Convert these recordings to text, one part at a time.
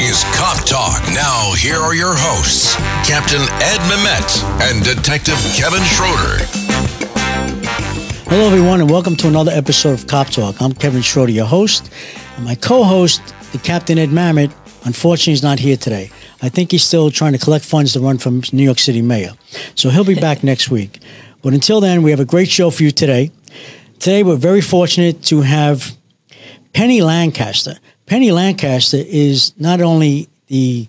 is Cop Talk. Now, here are your hosts, Captain Ed Mamet and Detective Kevin Schroeder. Hello, everyone, and welcome to another episode of Cop Talk. I'm Kevin Schroeder, your host. And my co-host, the Captain Ed Mamet, unfortunately is not here today. I think he's still trying to collect funds to run for New York City mayor. So he'll be back next week. But until then, we have a great show for you today. Today, we're very fortunate to have Penny Lancaster. Penny Lancaster is not only the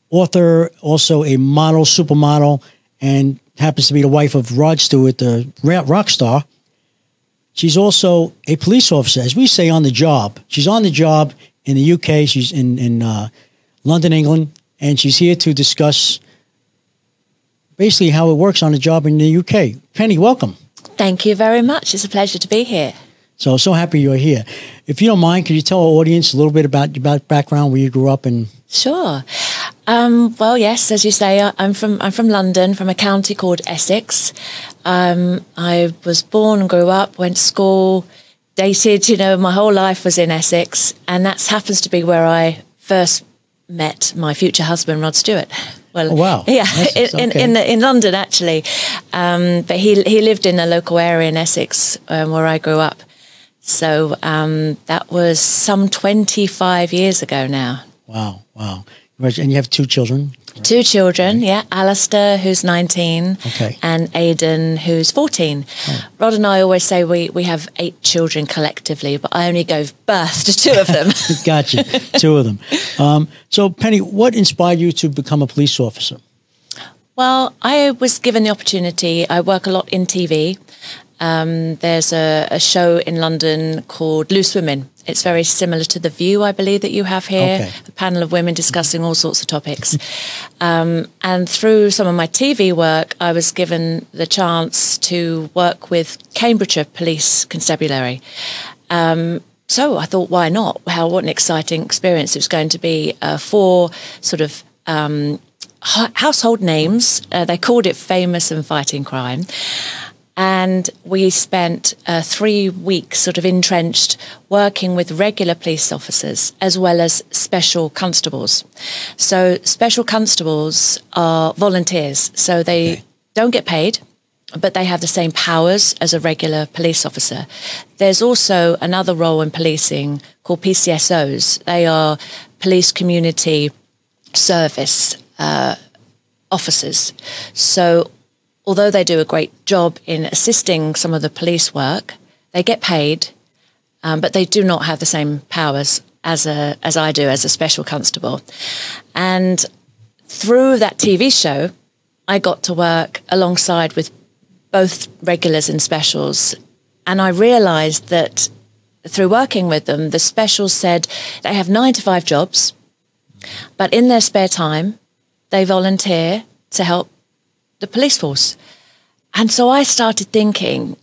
author, also a model, supermodel, and happens to be the wife of Rod Stewart, the rock star. She's also a police officer, as we say, on the job. She's on the job in the UK. She's in London, England, and she's here to discuss basically how it works on the job in the UK. Penny, welcome. Thank you very much. It's a pleasure to be here. So happy you're here. If you don't mind, could you tell our audience a little bit about your background, where you grew up? And Sure. Well, yes, as you say, I'm from London, from a county called Essex. I was born and grew up, went to school, dated, my whole life was in Essex. And that happens to be where I first met my future husband, Rod Stewart. Well, oh, wow. Yeah, okay. in London, actually. But he lived in a local area in Essex where I grew up. So that was some 25 years ago now. Wow. And you have two children? Two children, yeah. Alistair, who's 19, and Aidan, who's 14. Oh. Rod and I always say we have 8 children collectively, but I only gave birth to 2 of them. Gotcha, 2 of them. So, Penny, what inspired you to become a police officer? Well, I was given the opportunity. I work a lot in TV. There's a show in London called Loose Women. It's very similar to The View, I believe, that you have here, a panel of women discussing all sorts of topics. And through some of my TV work, I was given the chance to work with Cambridgeshire Police Constabulary. So I thought, why not? What an exciting experience it was going to be for sort of household names. They called it Famous and Fighting Crime. And we spent 3 weeks sort of entrenched working with regular police officers as well as special constables. So special constables are volunteers, so they don't get paid, but they have the same powers as a regular police officer. There's also another role in policing called PCSOs. They are police community service officers. So although they do a great job in assisting some of the police work, they get paid, but they do not have the same powers as I do as a special constable. And through that TV show, I got to work alongside with both regulars and specials. And I realized that through working with them, the specials said they have 9-to-5 jobs, but in their spare time, they volunteer to help the police force. And so I started thinking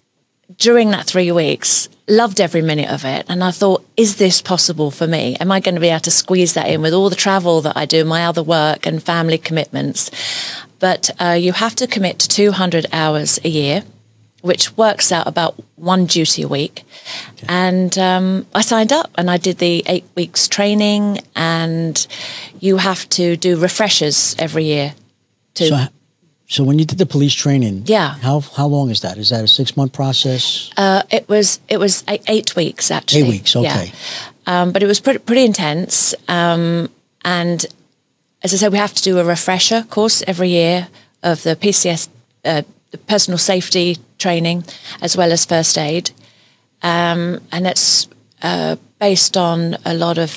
during that 3 weeks, loved every minute of it. And I thought, is this possible for me? Am I going to be able to squeeze that in with all the travel that I do, my other work and family commitments? But you have to commit to 200 hours a year, which works out about 1 duty a week. Okay. And I signed up and I did the 8 weeks training, and you have to do refreshers every year. So when you did the police training, yeah, how long is that? Is that a 6-month process? It was 8 weeks actually. 8 weeks, okay. Yeah. But it was pretty intense. And as I said, we have to do a refresher course every year of the PCS, the personal safety training, as well as first aid. And it's based on a lot of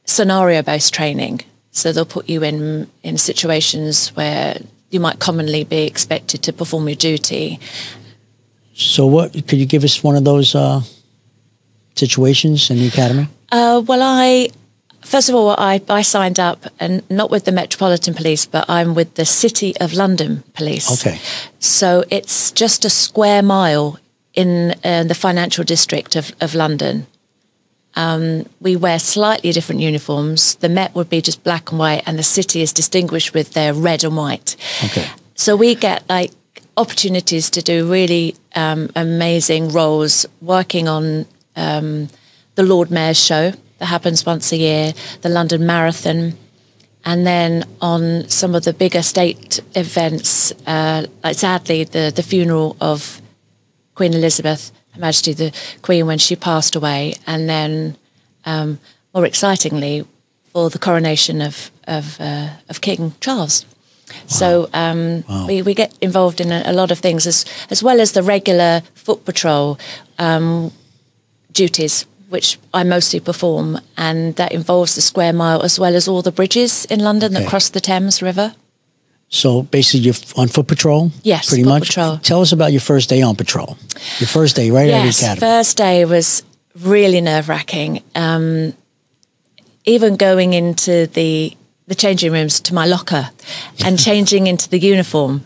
scenario-based training. So they'll put you in situations where you might commonly be expected to perform your duty. So could you give us one of those situations in the academy? Well, first of all, I signed up, and not with the Metropolitan Police, but I'm with the City of London Police. Okay. So it's just a square mile in the financial district of London. We wear slightly different uniforms. The Met would be just black and white, and the city is distinguished with their red and white. Okay. So we get opportunities to do really amazing roles, working on the Lord Mayor's show. that happens once a year, the London Marathon, and then on some of the bigger state events, like sadly the funeral of Queen Elizabeth, Her Majesty the Queen, when she passed away, and then more excitingly for the coronation of King Charles. So we get involved in a lot of things, as well as the regular foot patrol duties, which I mostly perform, and that involves the square mile as well as all the bridges in London that cross the Thames River. So basically, you're on foot patrol? Yes, pretty foot much. Patrol. Tell us about your first day on patrol. Your first day right out of the academy. Yes, first day was really nerve-wracking. Even going into the changing rooms to my locker and changing into the uniform,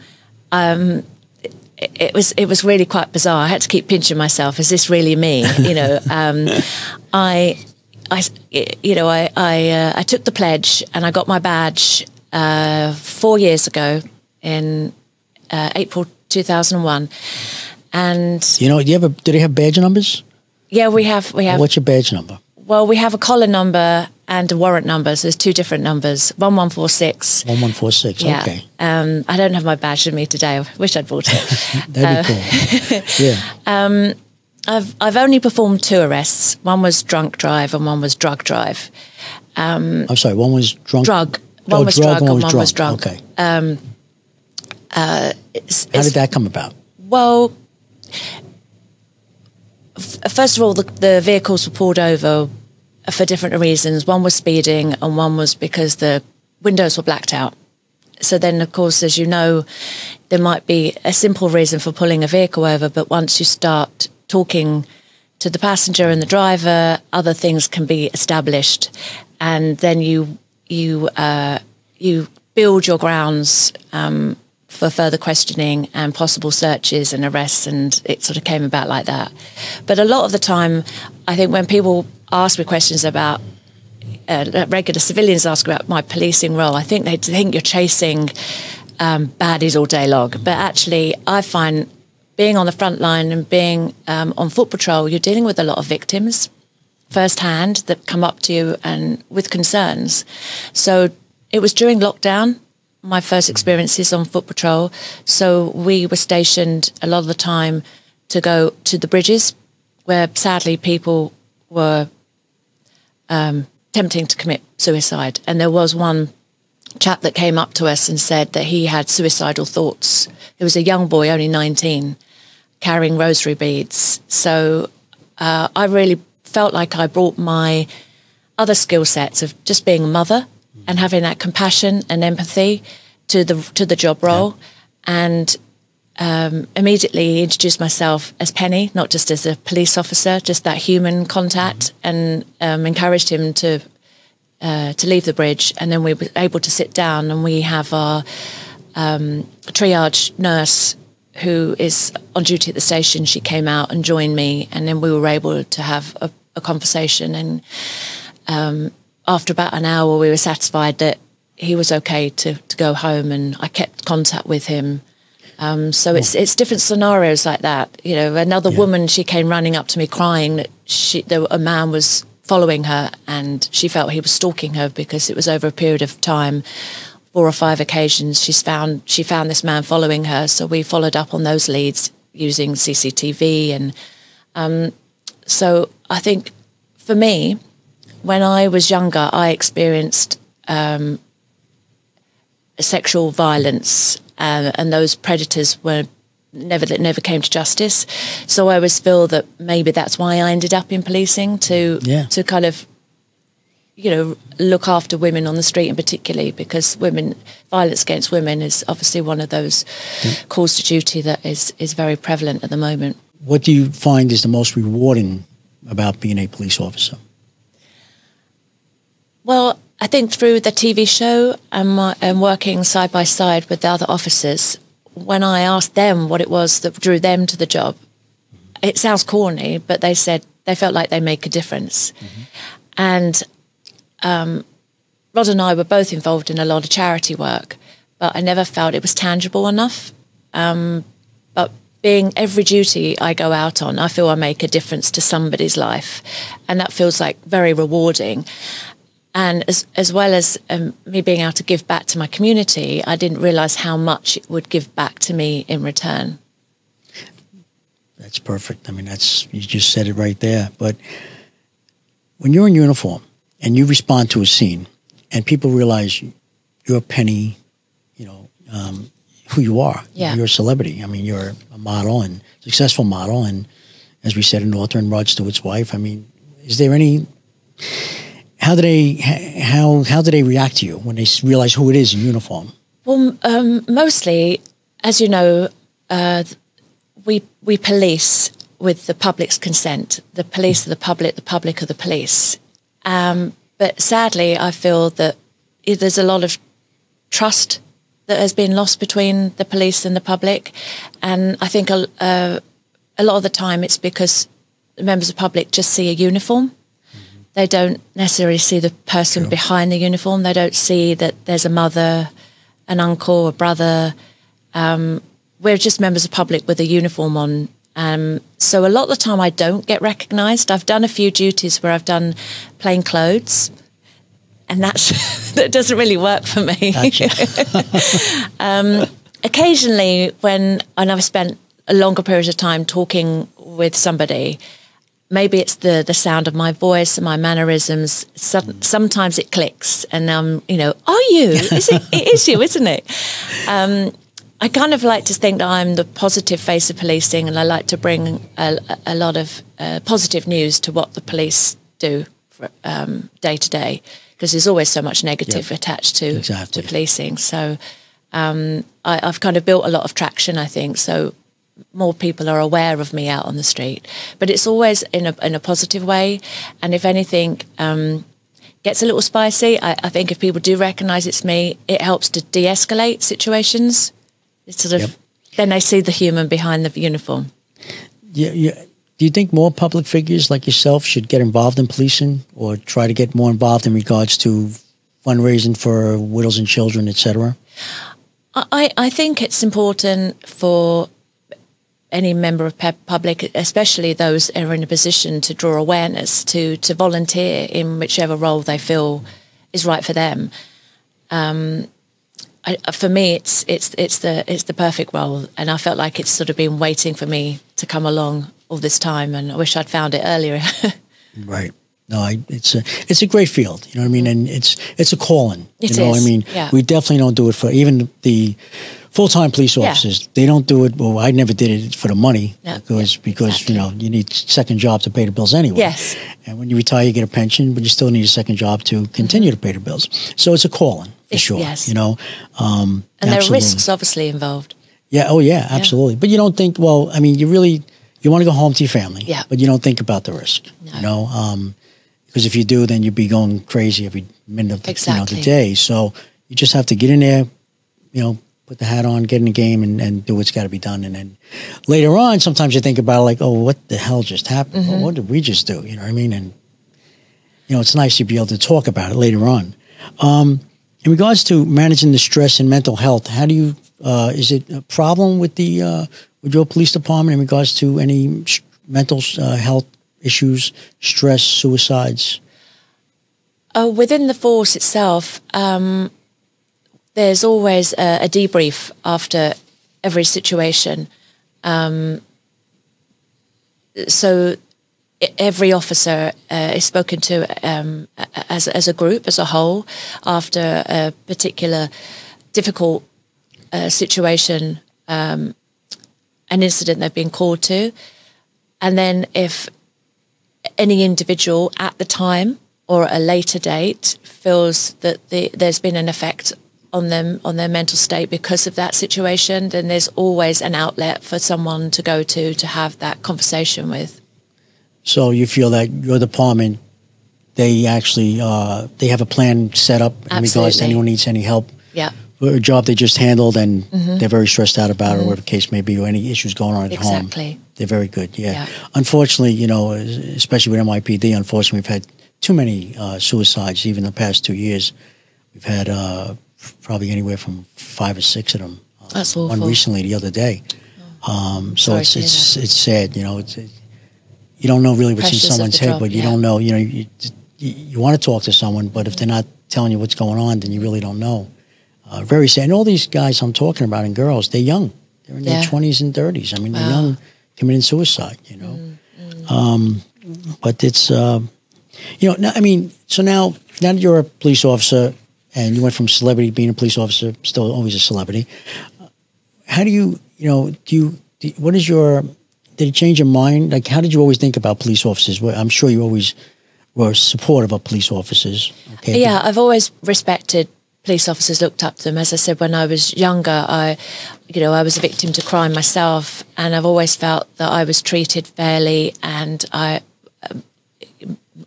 it was really quite bizarre. I had to keep pinching myself. Is this really me? You know, I took the pledge and I got my badge 4 years ago in April 2001. And you know, do they have badge numbers? Yeah, we have. What's your badge number? Well, we have a collar number and a warrant number, so there's two different numbers. 1146. 1146. Yeah. Okay. I don't have my badge with me today. I wish I'd brought it. That'd be cool. Yeah. I've only performed 2 arrests. One was drunk drive and one was drug drive. I'm sorry. One was drunk. Drug. One was drug and one was drunk. Okay. How did that come about? Well, first of all, the vehicles were pulled over for different reasons. One was speeding and one was because the windows were blacked out. So then, of course, as you know, there might be a simple reason for pulling a vehicle over, but once you start talking to the passenger and the driver, other things can be established, and then you build your grounds for further questioning and possible searches and arrests, and it sort of came about like that. But a lot of the time, I think when people ask me questions about, regular civilians ask about my policing role, I think they think you're chasing baddies all day long. But actually, I find being on the front line and being on foot patrol, you're dealing with a lot of victims firsthand that come up to you and with concerns. So it was during lockdown, my first experiences on foot patrol. So we were stationed a lot of the time to go to the bridges where sadly people were attempting to commit suicide. And there was one chap that came up to us and said that he had suicidal thoughts. He was a young boy, only 19, carrying rosary beads. So I really felt like I brought my other skill sets of just being a mother and having that compassion and empathy to the job role, and immediately introduced myself as Penny, not just as a police officer, just that human contact, and encouraged him to leave the bridge. And then we were able to sit down, and we have our triage nurse who is on duty at the station. She came out and joined me, and then we were able to have a conversation. And after about an hour, we were satisfied that he was okay to go home, and I kept contact with him. So it's different scenarios like that. You know, another woman, she came running up to me crying that a man was following her, and she felt he was stalking her because it was over a period of time, 4 or 5 occasions. She found this man following her. So we followed up on those leads using CCTV, and so I think for me, when I was younger, I experienced sexual violence, and those predators never came to justice. So I always feel that maybe that's why I ended up in policing, to kind of, you know, look after women on the street, and particularly because violence against women is obviously one of those calls to duty that is very prevalent at the moment. What do you find is the most rewarding about being a police officer? Well, I think through the TV show and working side by side with the other officers, when I asked them what it was that drew them to the job, it sounds corny, but they said they felt like they make a difference. And Rod and I were both involved in a lot of charity work, but I never felt it was tangible enough. But being every duty I go out on, I feel I make a difference to somebody's life, and that feels like very rewarding. And as well as me being able to give back to my community, I didn't realise how much it would give back to me in return. That's perfect. I mean, you just said it right there. But when you're in uniform and you respond to a scene and people realize you're Penny, who you are. Yeah. You're a celebrity. I mean, you're a model and successful model. And as we said, an author and Rod Stewart's wife. I mean, is there any, how do they react to you when they realize who it is in uniform? Well, mostly, as you know, we police with the public's consent. The police are the public are the police. But sadly, I feel that there's a lot of trust that has been lost between the police and the public. And I think a lot of the time it's because the members of the public just see a uniform. Mm-hmm. They don't necessarily see the person behind the uniform. They don't see that there's a mother, an uncle, a brother. We're just members of the public with a uniform on. So a lot of the time I don't get recognised. I've done a few duties where I've done plain clothes, and that doesn't really work for me. Gotcha. Occasionally, when I've spent a longer period of time talking with somebody, maybe it's the sound of my voice and my mannerisms. Sometimes it clicks, and are you? It is you, isn't it? I kind of like to think that I'm the positive face of policing, and I like to bring a lot of positive news to what the police do day to day, because there's always so much negative attached to policing. So I've kind of built a lot of traction, I think, so more people are aware of me out on the street. But it's always in a positive way, and if anything gets a little spicy, I think if people do recognise it's me, it helps to de-escalate situations. It's sort of then they see the human behind the uniform. Yeah. Do you think more public figures like yourself should get involved in policing, or try to get more involved in regards to fundraising for widows and children, etc.? I think it's important for any member of public, especially those that are in a position to draw awareness, to volunteer in whichever role they feel is right for them. For me, it's the perfect role, and I felt like it's sort of been waiting for me to come along all this time, and I wish I'd found it earlier. Right. No, it's a great field. You know what I mean? And it's a calling. It is. I mean, we definitely don't do it for even the full-time police officers. Yeah. They don't do it. Well, I never did it for the money because exactly. You need a second job to pay the bills anyway. Yes. And when you retire, you get a pension, but you still need a second job to continue to pay the bills. So it's a calling for sure. Yes. And there are risks obviously involved. Yeah. Oh, yeah. Absolutely. Yeah. But you don't think. Well, I mean, you want to go home to your family. Yeah. But you don't think about the risk. No. Because if you do, then you'd be going crazy every minute of the day. So you just have to get in there, put the hat on, get in the game, and do what's got to be done. And then later on, sometimes you think about it like, oh, what the hell just happened? Mm-hmm. What did we just do? You know what I mean? And, it's nice to be able to talk about it later on. In regards to managing the stress and mental health, how do you, is it a problem with with your police department in regards to any mental health issues, stress, suicides? Within the force itself, there's always a debrief after every situation. So every officer is spoken to as a group, as a whole, after a particular difficult situation, an incident they've been called to. And then if any individual at the time or at a later date feels that there's been an effect on them, on their mental state because of that situation, then there's always an outlet for someone to go to have that conversation with. So you feel that your department, they actually, they have a plan set up in regards to anyone needs any help? Yeah. For a job they just handled and they're very stressed out about it, or whatever the case may be, or any issues going on at home. Exactly. They're very good, yeah. Unfortunately, especially with NYPD, unfortunately, we've had too many suicides, even the past 2 years. We've had probably anywhere from 5 or 6 of them. That's awful. One recently the other day. So it's sad, you know. You don't know really what's in someone's head, but you don't know. You know, you want to talk to someone, but if they're not telling you what's going on, then you really don't know. Very sad. And all these guys I'm talking about and girls, they're young. They're in their 20s and 30s. I mean, they're young, committing suicide, you know. But it's, you know, I mean, so now that you're a police officer and you went from celebrity being a police officer, still always a celebrity, how do you, you know, what is your, did it change your mind? Like, how did you always think about police officers? Well, I'm sure you always were supportive of police officers. Okay? Yeah, I've always respected police officers, looked up to them. As I said, when I was younger, I was a victim to crime myself, and I've always felt that I was treated fairly, and I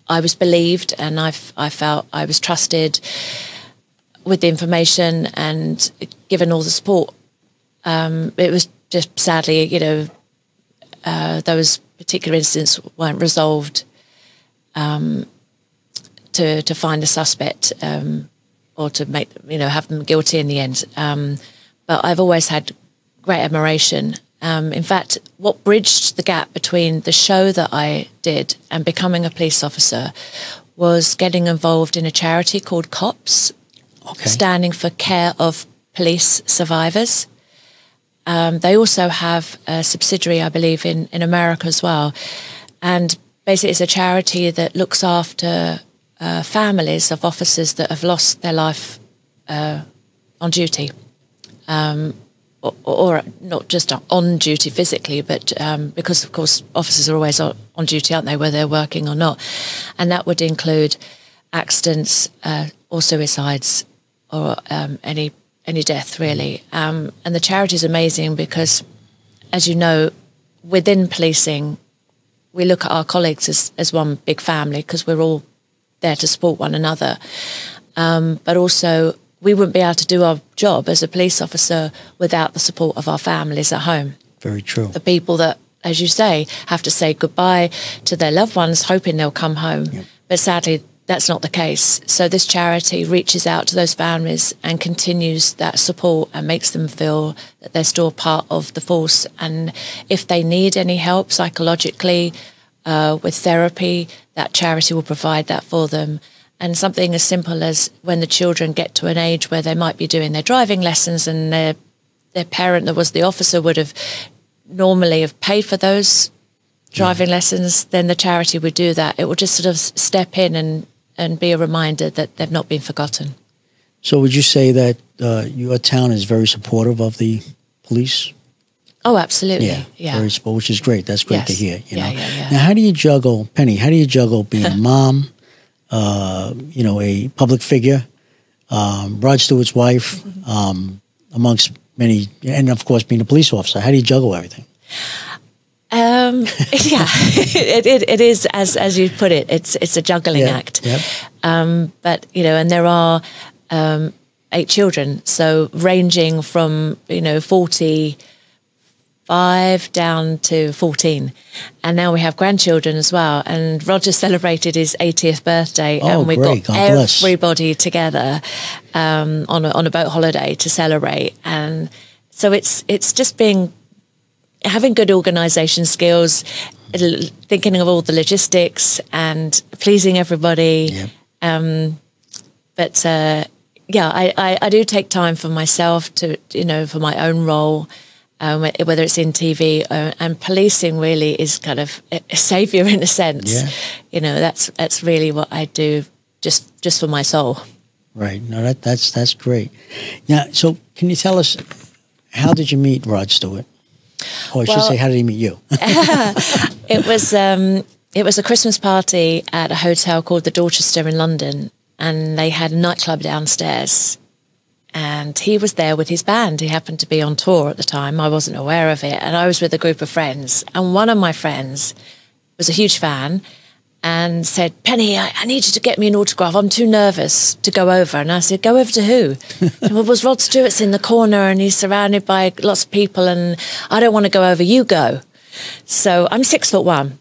was believed, and I felt I was trusted with the information and given all the support. It was just sadly, you know, those particular incidents weren't resolved to find a suspect or to make, you know, have them guilty in the end. But I've always had great admiration. In fact, what bridged the gap between the show that I did and becoming a police officer was getting involved in a charity called COPS, standing for Care of Police Survivors. They also have a subsidiary, I believe, in America as well. And basically it's a charity that looks after families of officers that have lost their life on duty. Or not just on duty physically, but because, of course, officers are always on duty, aren't they, whether they're working or not. And that would include accidents or suicides or any death, really. And the charity is amazing because, as you know, within policing, we look at our colleagues as one big family because we're all there to support one another. But also, we wouldn't be able to do our job as a police officer without the support of our families at home. Very true. The people that, as you say, have to say goodbye to their loved ones, hoping they'll come home. Yep. But sadly, that's not the case. So this charity reaches out to those families and continues that support and makes them feel that they're still part of the force. And if they need any help psychologically with therapy, that charity will provide that for them. And something as simple as when the children get to an age where they might be doing their driving lessons and their parent that was the officer would have normally have paid for those driving lessons, then the charity would do that. It would just sort of step in and be a reminder that they've not been forgotten. So would you say that your town is very supportive of the police? Oh, absolutely. Yeah. Very supportive, which is great. That's great to hear. You know? Yeah. Now, how do you juggle, Penny, being a mom, you know, a public figure, Rod Stewart's wife, amongst many, and of course being a police officer? How do you juggle everything? It is as you put it. It's a juggling act. Yep. But you know, and there are 8 children, so ranging from 45 down to 14, and now we have grandchildren as well. And Roger celebrated his 80th birthday, and we got everybody together on a boat holiday to celebrate. And so it's just having good organisation skills, thinking of all the logistics and pleasing everybody. Yep. But I do take time for myself to, for my own role, whether it's in TV and policing really is kind of a saviour in a sense. Yeah. That's really what I do just for my soul. Right. No, that's great. Now, so can you tell us, how did you meet Rod Stewart? Or I should say, how did he meet you? It was a Christmas party at a hotel called the Dorchester in London, and they had a nightclub downstairs. And he was there with his band. He happened to be on tour at the time. I wasn't aware of it. And I was with a group of friends. And one of my friends was a huge fan and said, "Penny, I need you to get me an autograph. I'm too nervous to go over." And I said, "Go over to who?" Well, was Rod Stewart's in the corner and he's surrounded by lots of people and I don't want to go over, you go. So I'm 6'1".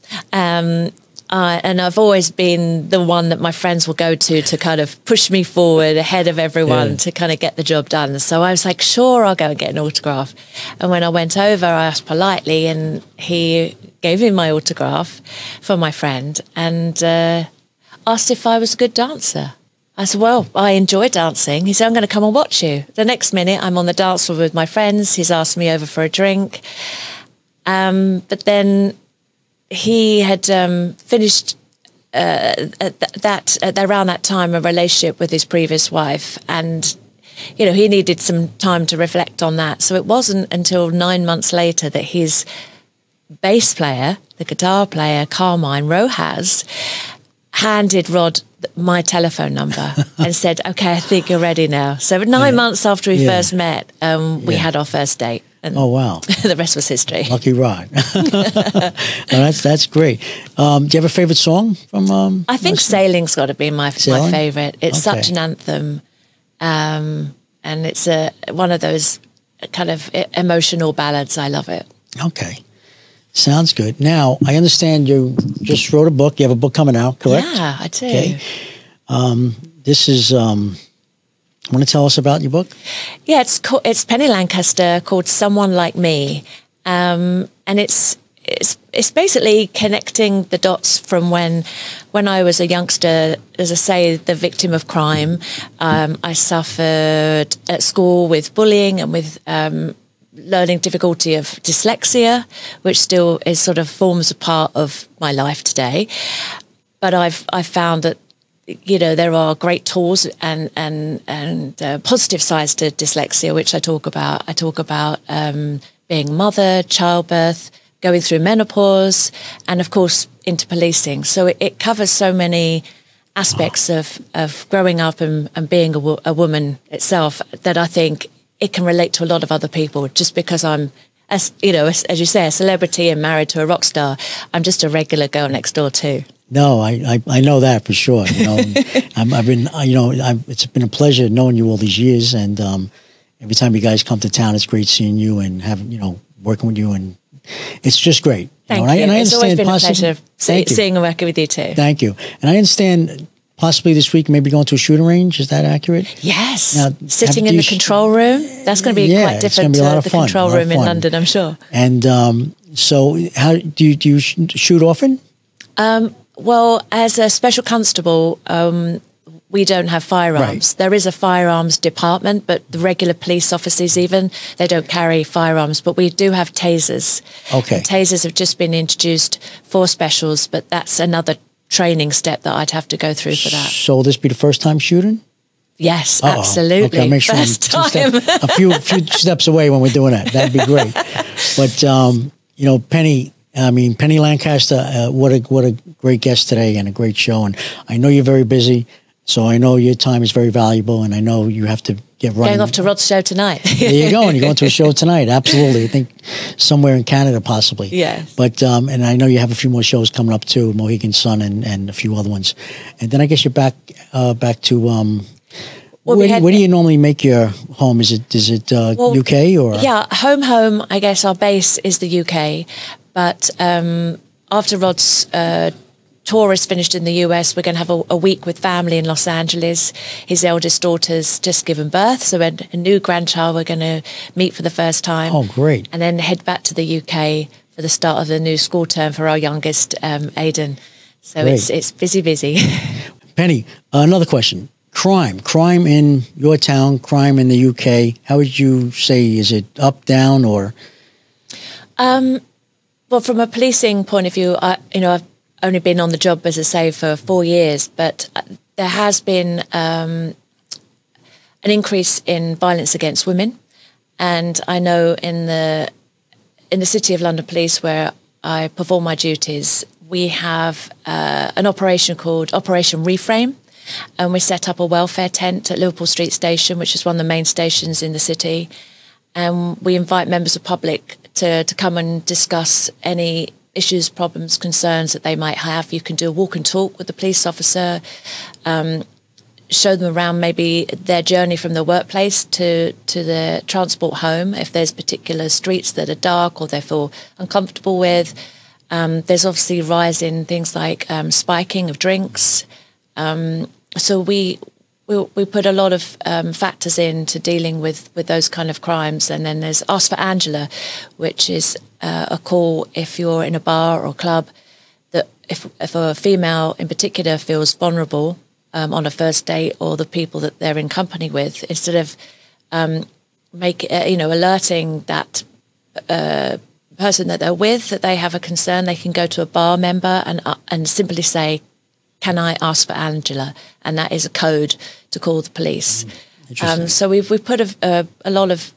And I've always been the one that my friends will go to kind of push me forward ahead of everyone to kind of get the job done. So I was like, sure, I'll go and get an autograph. And when I went over, I asked politely, and he gave me my autograph for my friend and asked if I was a good dancer. I said, well, I enjoy dancing. He said, I'm going to come and watch you. The next minute, I'm on the dance floor with my friends. He's asked me over for a drink. But then he had finished around that time a relationship with his previous wife, and he needed some time to reflect on that. So it wasn't until 9 months later that his bass player, the guitar player Carmine Rojas, handed Rod my telephone number and said, "Okay, I think you're ready now." So 9 months after we first met, we had our first date. And oh, wow. The rest was history. Lucky Rod. No, that's great. Do you have a favorite song from... I think Sailing's got to be my favorite. It's such an anthem. And it's one of those kind of emotional ballads. I love it. Okay. Sounds good. Now, I understand you just wrote a book. You have a book coming out, correct? Yeah, I do. Okay. This is... want to tell us about your book? Yeah, it's Penny Lancaster, called Someone Like Me, and it's basically connecting the dots from when I was a youngster, as I say, the victim of crime. I suffered at school with bullying and with learning difficulty of dyslexia, which still is sort of forms a part of my life today. But I've found that there are great tools and positive sides to dyslexia, which I talk about. I talk about being a mother, childbirth, going through menopause, and of course into policing. So it covers so many aspects of growing up and being a woman itself that I think it can relate to a lot of other people. Just because I'm, as you say, a celebrity and married to a rock star, I'm just a regular girl next door too. No, I know that for sure. It's been a pleasure knowing you all these years, and every time you guys come to town, it's great seeing you and working with you, and it's just great. Thank you. And I it's understand always been a pleasure seeing and working with you too. Thank you. And I understand possibly this week maybe going to a shooting range. Is that accurate? Yes. Now, sitting in the control room. That's going to be quite different to the control room in London, I'm sure. And so, how do you shoot often? Well, as a special constable, we don't have firearms. Right. There is a firearms department, but the regular police officers they don't carry firearms. But we do have tasers. Okay. And tasers have just been introduced for specials, but that's another training step that I'd have to go through for that. So will this be the first time shooting? Yes, absolutely. Okay, I'll make sure first I'm time. a few steps away when we're doing that. That'd be great. But, Penny Lancaster, what a great guest today and a great show. And I know you're very busy, so I know your time is very valuable, and I know you have to get running. Going off to Rod's show tonight. There you go, and you're going to a show tonight. Absolutely. I think somewhere in Canada, possibly. Yeah. But, and I know you have a few more shows coming up too, Mohegan Sun and a few other ones. And then I guess you're back to... where do you normally make your home? Is it UK or? Yeah, home. I guess our base is the UK, but after Rod's tour is finished in the US, we're going to have a week with family in Los Angeles. His eldest daughter's just given birth, so a new grandchild we're going to meet for the first time. Oh, great! And then head back to the UK for the start of the new school term for our youngest, Aidan. So it's busy. Penny, another question. Crime in your town, crime in the UK. How would you say, is it up, down, or? Well, from a policing point of view, I've only been on the job, as I say, for 4 years, but there has been an increase in violence against women, and I know in the City of London Police, where I perform my duties, we have an operation called Operation Reframe. And we set up a welfare tent at Liverpool Street Station, which is one of the main stations in the city. And we invite members of the public to come and discuss any issues, problems, concerns that they might have. You can do a walk and talk with the police officer, show them around maybe their journey from the workplace to their transport home, if there's particular streets that are dark or they feel uncomfortable with. There's obviously rise in things like spiking of drinks. So we put a lot of factors into dealing with those kind of crimes. And then there's Ask for Angela, which is a call if you're in a bar or club, that if a female in particular feels vulnerable on a first date, or the people that they're in company with, instead of alerting that person that they're with that they have a concern, they can go to a bar member and simply say, "Can I ask for Angela?" And that is a code to call the police. So we've put a lot of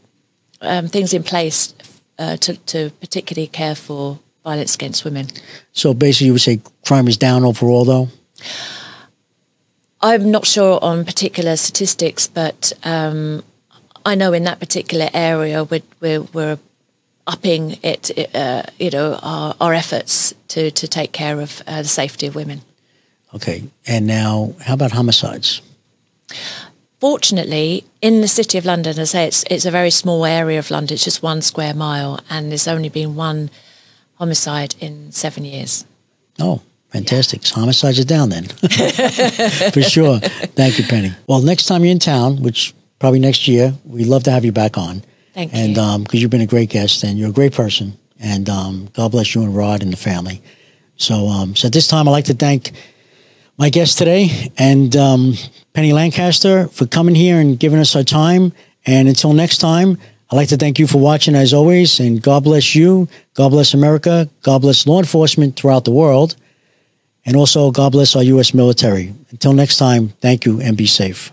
things in place to particularly care for violence against women. So basically, you would say crime is down overall, though? I'm not sure on particular statistics, but I know in that particular area we're upping it, our efforts to take care of the safety of women. Okay. And now, how about homicides? Fortunately, in the City of London, as I say, it's a very small area of London. It's just 1 square mile, and there's only been 1 homicide in 7 years. Oh, fantastic. So homicides are down then. For sure. Thank you, Penny. Well, next time you're in town, which probably next year, we'd love to have you back on. Thank you. And because you've been a great guest and you're a great person. And God bless you and Rod and the family. So at this time, I'd like to thank my guest today and Penny Lancaster for coming here and giving us our time. And until next time, I'd like to thank you for watching as always. And God bless you. God bless America. God bless law enforcement throughout the world. And also, God bless our U.S. military. Until next time, thank you and be safe.